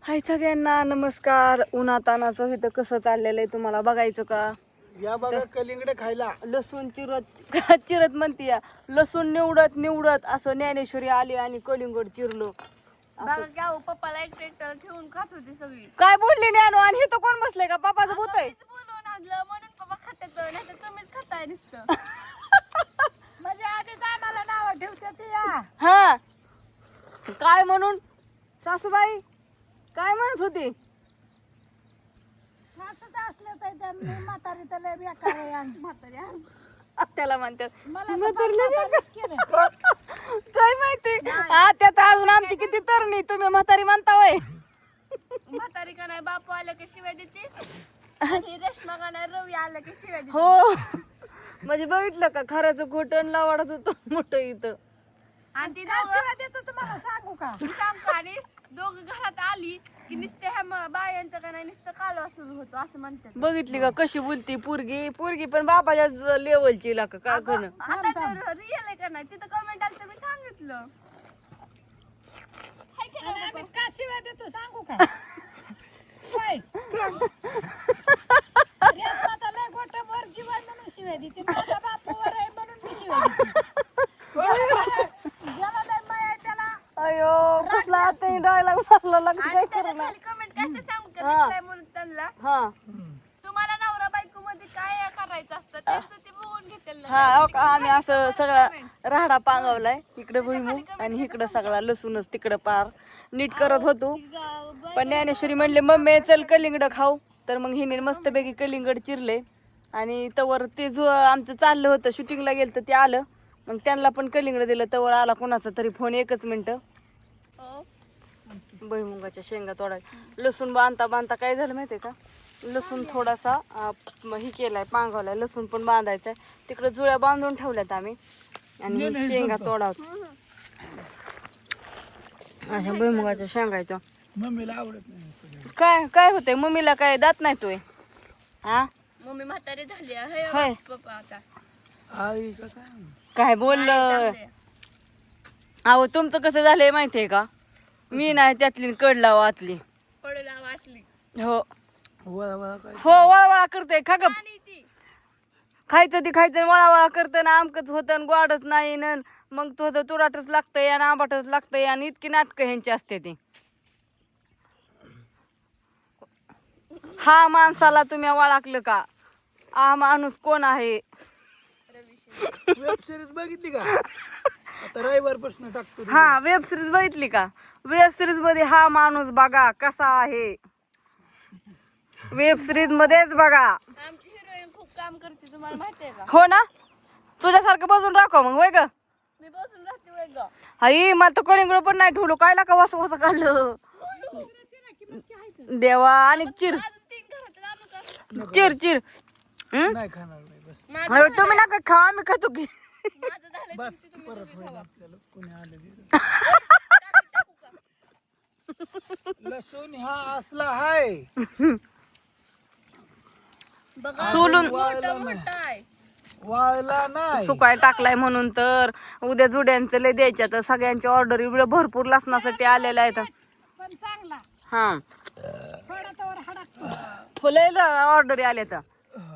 हाय सगळ्यांना नमस्कार. उन्हातानाचं इथं कसं चाललेलं आहे तुम्हाला बघायचं का? या बघा कलिंगड खायला लसूण चिरत चिरत म्हणते या. लसूण निवडत निवडत असं ज्ञानेश्वरी आली आणि कलिंगड चिरलो. बघा पप्पाला एक ट्रॅक्टर ठेवून खात होती सगळी. काय बोलली ज्ञानू? आणि हे तर कोण बसलंय का? पप्पाचं भूत आहे. बोलून आणलं म्हणून पप्पा खात्यात, नाही तर तुम्हीच खाताय नुसतं. म्हणजे आधीच आम्हाला नाव ठेवते ती या. हा काय म्हणून सासूबाई काय म्हणत होती? असंच असलं तर त्या मी म्हातारी तर लय बेकार आहे आणि म्हाताऱ्या. त्याला म्हणतात मला तर म्हातारी लय म्हातारीच केलं. काय माहिती. हा त्यात अजून आमची किती तरणी, तुम्ही म्हातारी म्हणता वय. म्हातारी का नाही बापू आलं की शिवाय देते आणि रेशमा का नाही रवी आलं की शिवाय देते. हो म्हणजे बघितलं का खऱ्याचं खोटं लावडत होतं मोठं इथं. आणि ती काय शिवाय देतो तुम्हाला सांगू का? सांगतो आणि दोघं घरात आली की नुसते ह्या बायांचं का नाही नुसतं कालवा सुरू होतो असं म्हणतात. बघितली का कशी बोलती पोरगी? पोरगी पण बापाच्या लेवलची लाका काय करणं. आता तर रिअल आहे का नाही तिथं कमेंट आलं तर मी सांगितलं. हाय की नाही आम्ही का शिवाय देतो सांगू का? होय. रेशमाचा लय गोठं भर जीवन म्हणून शिवाय देते. माझा बापूवर आहे म्हणून मी शिवाय देते. ज्याला लय माया आहे त्याला अयो कसला आता डायलॉग मारला लागत आणि काय त्याच्या करणं. खाली कमेंट काय सांगू का हा. reply म्हणून त्यांना हा तुम्हाला नवरा बायको मध्ये काय करायचं असतं त्यांचं ते बघून घेतील. हा हो का, आम्ही असं सगळा राहडा पांगवलाय. इकडे भुईमुग आणि इकडं सगळा लसूणच तिकडं पार नीट करत होतो. पण ज्ञानेश्वरी म्हणले मम्मी चल कलिंगड खाऊ. तर मग हिने मस्तपैकी कलिंगड चिरले आणि तवर ते जो आमचं चाललं होतं शूटिंगला गेलं तर ते आलं. मग त्यांना पण कलिंगड दिलं. तवर आला कोणाचा तरी फोन. एकच मिनिट. भुईमुगाच्या शेंगा तोडायच्या. लसूण बांधता बांधता काय झालं माहितीये का? लसूण थोडासा ही केलाय पांगवलाय. लसूण पण बांधायचाय. तिकडे जुळ्या बांधून ठेवल्यात आम्ही आणि ही शेंगा तोडावत. अशा भुईमुगाच्या शेंगायच्या. मम्मीला आवडत नाही. काय काय होतंय? मम्मीला काय दात नाही तोय? हा मम्मी म्हातारी झाली आहे होय. पप्पा आता आई का काय? काय बोललं? अहो तुमचं कसं झालंय माहितीये का? मी नाही त्यातली कडला वाचली. पडला वाटली हो वळा वळा काय? हो वळवळा करते. खा गप. आणि ती खायचं ती खायचं वळावळा करतं ना आमकच होतं गोडच नाही न मग तो तुराटच लागतंय आणि आंबाटच लागतंय आणि इतकी नाटकं ह्यांची असते ती. हा माणसाला तुम्ही वळखलं का? हा माणूस कोण आहे? वेब सिरीज बघितली का? आता रविवार पासून टाकतो. हा वेब सिरीज बघितली का? वेब सिरीज मध्ये हा माणूस बघा कसा आहे. वेब सिरीज मध्येच बघा. आमची हिरोईन खूप काम करते तुम्हाला माहितीये का? हो ना? तुझ्यासारखं बसून राखो मग वय ग. मी बसून राहते वय ग. आई मला तर कलिंगड पण नाही ठेवलं. काय का वास वास काढलं देवा. आणि चिर अजून 3 घरात आणू का? चिर चिर. नाही खाणार नाही. बस माझं अरे तुम्ही नका खा आम्ही खातो की. माझं झालंय बस तुमची तुम्ही परत दोघी होईल खावा. आपल्याला कोणी आलं बिलं. लसूण हा असला हाय. बघा सोलून मोठं मोठं आहे. वाळला नाही. सुकाय टाकलाय म्हणून तर उद्या जुड्यांचं लय द्यायच्या तर सगळ्यांच्या ऑर्डर भरपूर लसणासाठी आलेल्या आहेत. पण चांगला हा फळातावर हडकतो. फुले ऑर्डर आले तर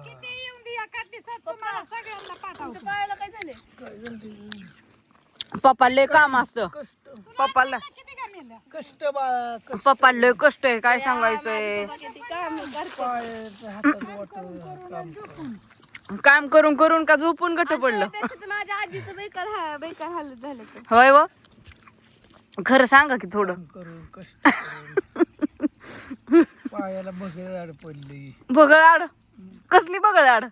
किती येऊन दे एका दिवसात तुम्हाला सगळ्यांना पाठवतो. तुमच्या पायाला काय झाले? पप्पाला लय काम असतं. कष्ट पप्पाला किती का मेलं? कष्ट बाळा. कष्ट पप्पाला लय कष्ट आहे. काय सांगायचंय. किती काम करते. पायाचं हातात वाटून काम कर. काम करून करून का झोपून गट पडलं. त्याच्यात माझ्या आजीचं बेकार हालत झालं ते. होय व खरं सांगा की थोडं. करून कष्ट करून पायाला बघायला पडली. बगळाड कसली बगळाड?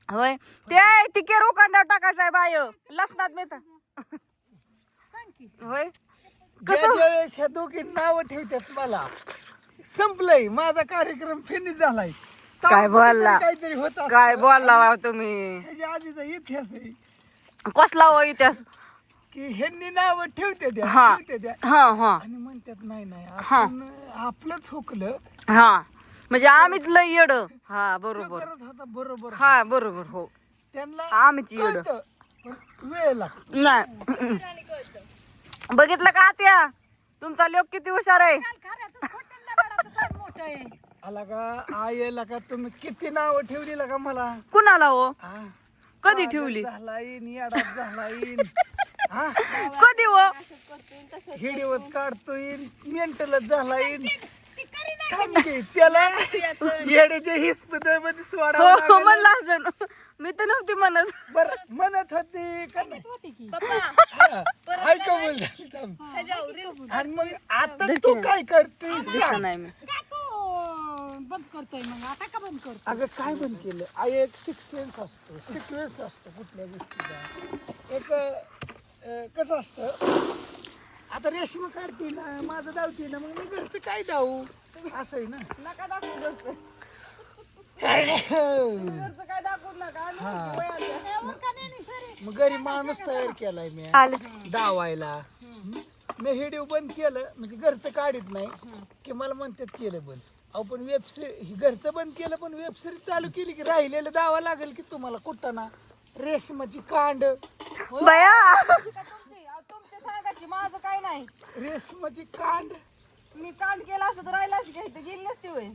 होय ते केरो कांदा टाकायचा आहे बाय लसणात मेथा. सांग की. होय ज्या वेळेस ह्या दोघी नाव ठेवतात मला संपलंय. माझा कार्यक्रम फिनिश झालाय. काय बोलला? काहीतरी होत असतं. काय बोलला राव तुम्ही? ह्याच्या आधीचा इतिहास आहे कसला हो इतिहास? की ह्यांनी नाव ठेवते द्या हा ठेवते द्या हा हा आणि म्हणतात नाही नाही हा. आपण आपलंच हुकलं. हा म्हणजे आम्हीच लय येड. हा तो बरोबर. करत होता बरोबर. हा बरोबर. हो त्यांना आम्हीच येड. कळतं, पण वेळ लागतो. नाही बघितलं का त्या तुमचा लोक किती हुशार आहे. खाण्याचं खोटं लबाडाचं काय मोठं आहे. आला का आईला का तुम्ही किती नाव ठेवली का मला कुणाला हो? हा? कधी ठेवली? झाला येईन येडात झाला येईन हा कधी हो? हिडीवत काढतोय मेंटलच झाला येईन थांब की, त्याला येड्याच्या हिस्पमध्ये हो सोडावं म्हणलं अजून. मी तर नव्हती म्हणत. बर म्हणत होती का नाही? होती की हा, हाय का बोल थांब. आणि मग आता तू काय करतेस दिसत सांग. नाही मी. काय तू बंद करतोय मग आता का बंद करतो? अगं काय बंद केलं एक सिक्वेन्स असतो सिक्वेन्स असतो कुठल्या गोष्टीचा एक कसं असतं आता रेशमा काढते ना माझं धावते ना मग मी घरचं काय धावू असं आहे ना नका दाखवू दोस्त. हा. काय दाखवू नका. मग घरी माणूस तयार केलाय मी धावायला मी व्हिडिओ बंद केलं म्हणजे घरचं काढत नाही की मला म्हणतात केलं बंद अहो पण वेब सिरीज घरचं बंद केलं पण वेब सिरीज चालू केली की राहिलेलं दावा लागेल की तुम्हाला कुठं ना रेशमाची कांड बया तुमच्या सांगायची माझं काय नाही. रेशमाची कांड मी कांड केला असं तर राहिलाच घ्यायचं गेली नसती होय.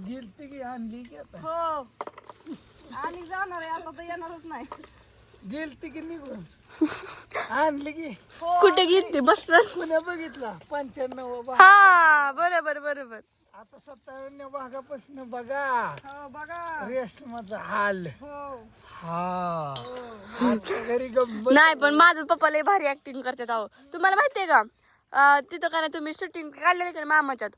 गेलती की आणली की आता हो आणि जाणार आहे आता तर येणारच नाही. गेलती की निघून आणली की कुठे गेली बसणार? पुण्या बघितला 95 भाग. हा बरोबर बरोबर. आता 57 भागापासून बघा हो बघा. रेशमाचा हाल हो हा आता घरी गंमत नाही पण माझं पप्पा लय भारी ऍक्टिंग करतात अहो. तुम्हाला माहितीये का तिथं का नाही तुम्ही शूटिंग काढलेली का नाही मामाच्यात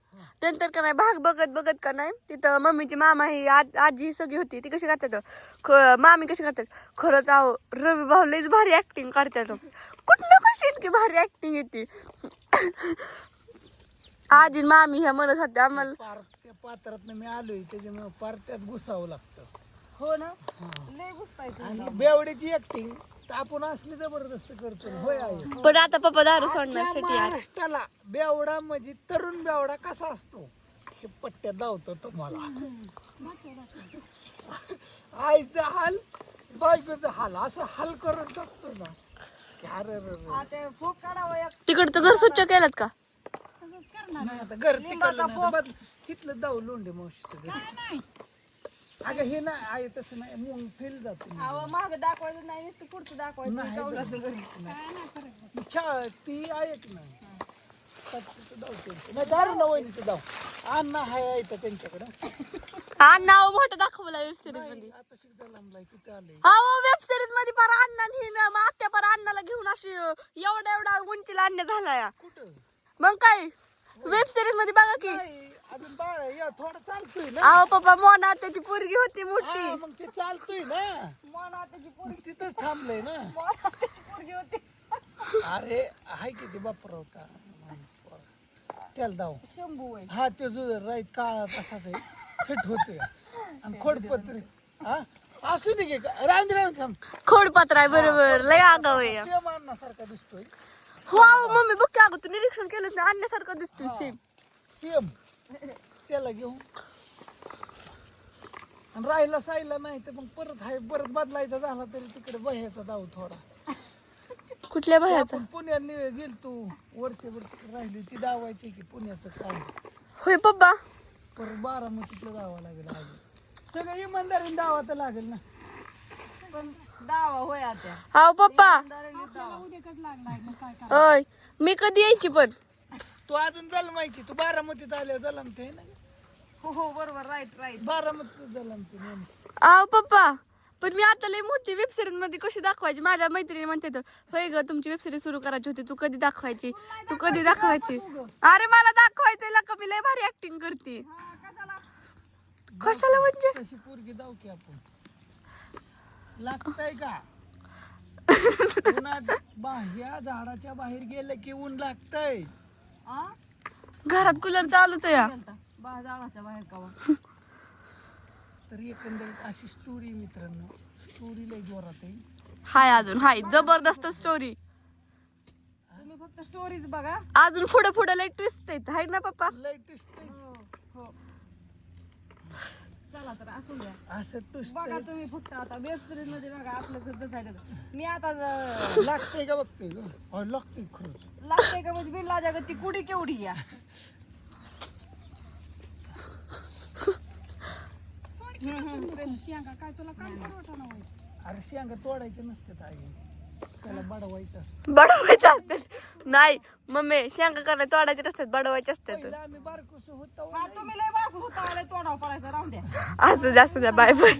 नंतर का नाही भाग बघत बघत का नाही तिथं मम्मीची मामा ही आजी ही सगळी होती ती कशी करतात मामी कशी करतात खरंच अहो रवी भाऊ लयच भारी ऍक्टिंग करतात कुठलं कशी इतकी भारी ऍक्टिंग येते. आजी मामी ह्या म्हणत होत्या आम्हाला पार त्या पात्रात मी आलोय त्याच्यामुळे पार त्यात घुसावं लागतं हो ना लय घुसतायचं. आणि बेवड्याची ऍक्टिंग तर आपण असली जबरदस्त करतो होय आहे पण आता पप्पा दारू आपल्या सोडण्यासाठी यार. महाराष्ट्राला बेवडा म्हणजे तरुण बेवडा कसा असतो हे पट्ट्यात धावतो तुम्हाला आईचा हाल बायकोचा हाल असं हाल करून टाकतो ना की अरे रे रे. आता फूक काढावं एक. तिकडचं घर स्वच्छ केलं का? तसंच करणार नाही आता घर तिकडलं नाही आता बदल तिथलं जाऊ लोंढे मावशीचं घर काय नाही अगं हे नाही आहे तसं नाही मग फेल जातो अहो मागं दाखवायचं नाही नुसतं पुढचं दाखवायचं नाही कौलाचं घरी. ती ऐक ना नाही दारू ना वहिनीचं जाऊ अण्णा हाय आहे इथं त्यांच्याकडं हा नाव मोठं दाखवलं वेब सिरीज मध्ये. नाही, आता शिक लांबलाय तिथे आलंय अहो वेब सिरीज मध्ये पार अण्णा ही ना मग आत्या पार अण्णाला घेऊन अशी एवढा एवढा उंचीला आणण्यात झालाय. कुठं मग काय वेब सिरीज मध्ये बघा की नाही अजून बाळ या थोडं चालतोय ना अहो पप्पा मोना त्याची पोरगी होती मोठी. हा, मग ते चालतोय ना मोना त्याची मग तिथंच थांबलंय ना मोना त्याची पोरगी होती. अरे हाय किती बापरावचा माणूस पोर. त्याला दाव शंभू आहे. हा तो जो राईट काळा तसाच आहे फिट होतोय आणि खोडपत्री हा असू दे की रांग रांग थांब खोडपात्र आहे बरोबर लय आगाव आहे. सेम अन्नासारखा दिसतोय हो अहो मम्मी बघ की अगं तू निरीक्षण केलं ना आणण्यासारखं दिसतोय सेम. सेम त्याला घेऊन आणि राहिला सायला नाही तर मग परत बदलायचा झाला तरी तिकडे बह्याचा दाव थोडा कुठल्या बाहेरचा? आपण पुण्याला गेल तू वरच्यावर तिकडे राहिली ती दावायची की पुण्याचं काम होय पप्पा. परत बारामतीतलं दावा लागेल अजून सगळं इमानदारीने दावा तर लागेल ना पण दावा होय आता. अहो पप्पा उद्याकच लागलाय मग काय काय ओय मी कधी यायची पण तू अजून जलमायची तू बारामतीत आल्यावर जलमते आहे ना हो हो बरोबर राईट राईट. बारामतीत जलमते नेहमी. अहो पप्पा पण मी आता लय मोठी वेब सिरीज मध्ये कशी दाखवायची माझ्या मैत्रिणी म्हणते होय ग तुमची वेब सिरीज सुरू करायची होती तू कधी दाखवायची तू कधी दाखवायची. अरे मला दाखवायचंय का मी लय भारी ऍक्टिंग करते. कशाला म्हणजे तशी पोरगी जाऊ की आपण लागतंय का उन्हात बाह्या झाडाच्या बाहेर गेलं की ऊन लागतंय घरात कूलर चालूच आहे. जाळाच्या बाहेर कावा. तर एकंदरीत अशी स्टोरी मित्रांनो स्टोरी लय जोरात आहे हाय अजून हाय जबरदस्त स्टोरी. तुम्ही फक्त स्टोरीज बघा. अजून पुढे पुढे लय ट्विस्ट आहेत हाय ना पप्पा. लेटेस्ट चला तर असू द्या. असं twist बघा तुम्ही फक्त आता वेब सिरीज मध्ये बघा आपलं कसं झालं. मी आता लागतंय का बघतोय ग अहो, लागतंय खरंच लागते का म्हणजे बिल्ला जगत ती कुडी केवढी या अरे शेंगा तोडायचे नसतात आई त्याला बडवायचं बडवायचे असतात नाही मम्मी शेंगा करायला तोडायचे नसतात बडवायचे असतात पहिला आम्ही बारकोस होतो तुम्ही लय बाप होता तोंडावर पडायचं राहून द्या असू द्या बाय बाय